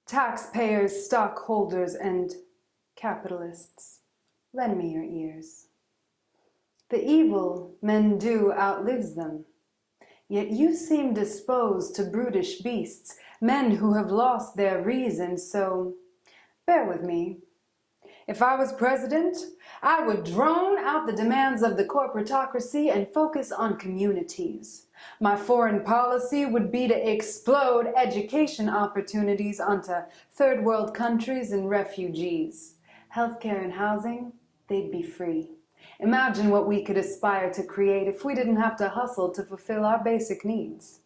Taxpayers, stockholders, and capitalists, lend me your ears. The evil men do outlives them, yet you seem disposed to brutish beasts, men who have lost their reason, so bear with me. If I was president, I would drone out the demands of the corporatocracy and focus on communities. My foreign policy would be to explode education opportunities onto third world countries and refugees. Healthcare and housing, they'd be free. Imagine what we could aspire to create if we didn't have to hustle to fulfill our basic needs.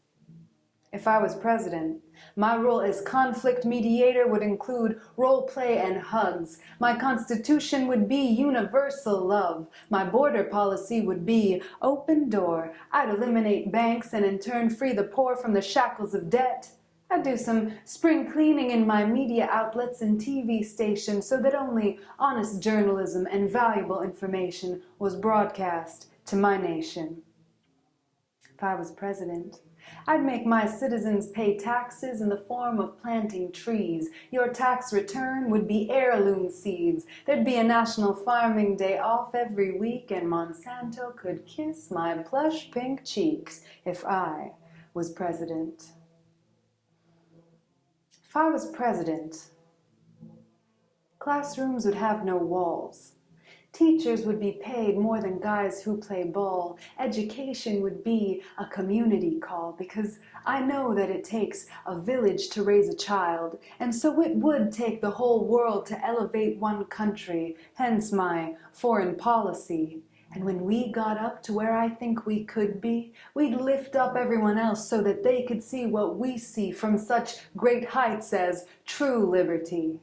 If I was president, my role as conflict mediator would include role play and hugs. My constitution would be universal love. My border policy would be open door. I'd eliminate banks and in turn free the poor from the shackles of debt. I'd do some spring cleaning in my media outlets and TV stations so that only honest journalism and valuable information was broadcast to my nation. If I was president, I'd make my citizens pay taxes in the form of planting trees. Your tax return would be heirloom seeds. There'd be a national farming day off every week, and Monsanto could kiss my plush pink cheeks if I was president. If I was president, classrooms would have no walls. Teachers would be paid more than guys who play ball. Education would be a community call, because I know that it takes a village to raise a child, and so it would take the whole world to elevate one country, hence my foreign policy. And when we got up to where I think we could be, we'd lift up everyone else so that they could see what we see from such great heights as true liberty.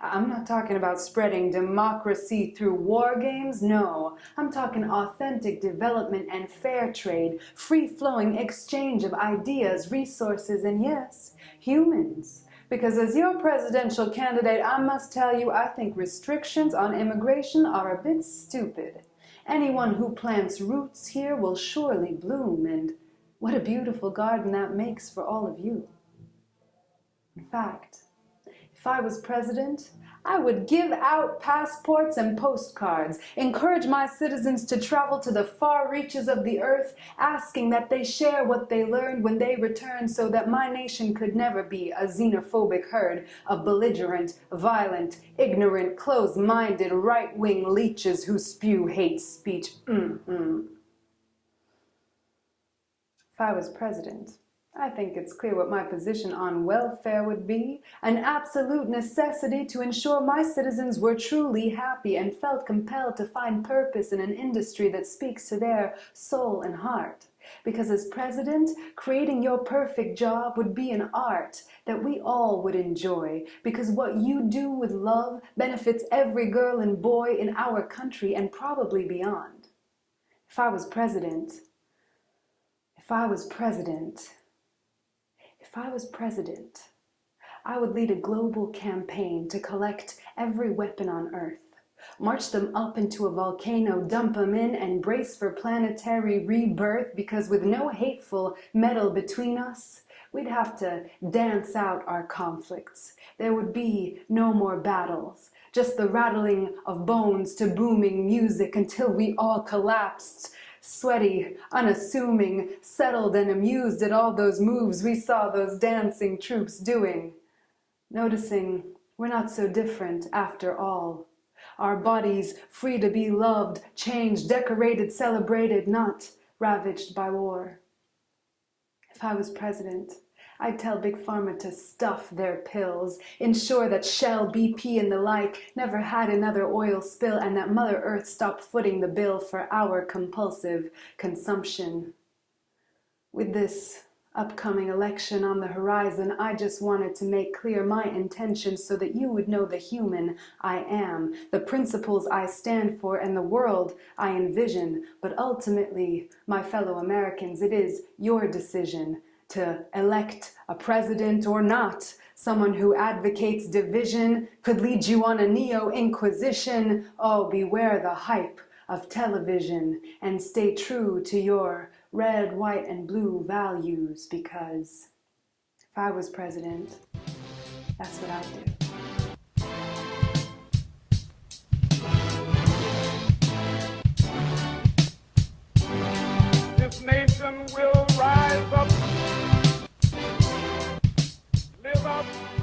I'm not talking about spreading democracy through war games, no. I'm talking authentic development and fair trade, free-flowing exchange of ideas, resources, and yes, humans. Because as your presidential candidate, I must tell you, I think restrictions on immigration are a bit stupid. Anyone who plants roots here will surely bloom, and what a beautiful garden that makes for all of you. In fact, if I was president, I would give out passports and postcards, encourage my citizens to travel to the far reaches of the earth, asking that they share what they learned when they return so that my nation could never be a xenophobic herd of belligerent, violent, ignorant, closed-minded, right-wing leeches who spew hate speech. If I was president, I think it's clear what my position on welfare would be, an absolute necessity to ensure my citizens were truly happy and felt compelled to find purpose in an industry that speaks to their soul and heart. Because as president, creating your perfect job would be an art that we all would enjoy, because what you do with love benefits every girl and boy in our country and probably beyond. If I was president, I would lead a global campaign to collect every weapon on Earth, march them up into a volcano, dump them in, and brace for planetary rebirth, because with no hateful metal between us, we'd have to dance out our conflicts. There would be no more battles, just the rattling of bones to booming music until we all collapsed, sweaty, unassuming, settled and amused at all those moves we saw those dancing troops doing, noticing we're not so different after all. Our bodies free to be loved, changed, decorated, celebrated, not ravaged by war. If I was president, I'd tell Big Pharma to stuff their pills, ensure that Shell, BP, and the like never had another oil spill, and that Mother Earth stopped footing the bill for our compulsive consumption. With this upcoming election on the horizon, I just wanted to make clear my intentions so that you would know the human I am, the principles I stand for, and the world I envision. But ultimately, my fellow Americans, it is your decision to elect a president or not. Someone who advocates division could lead you on a neo-inquisition. Oh, beware the hype of television and stay true to your red, white, and blue values, because if I was president, That's what I do. This nation will rise up, live up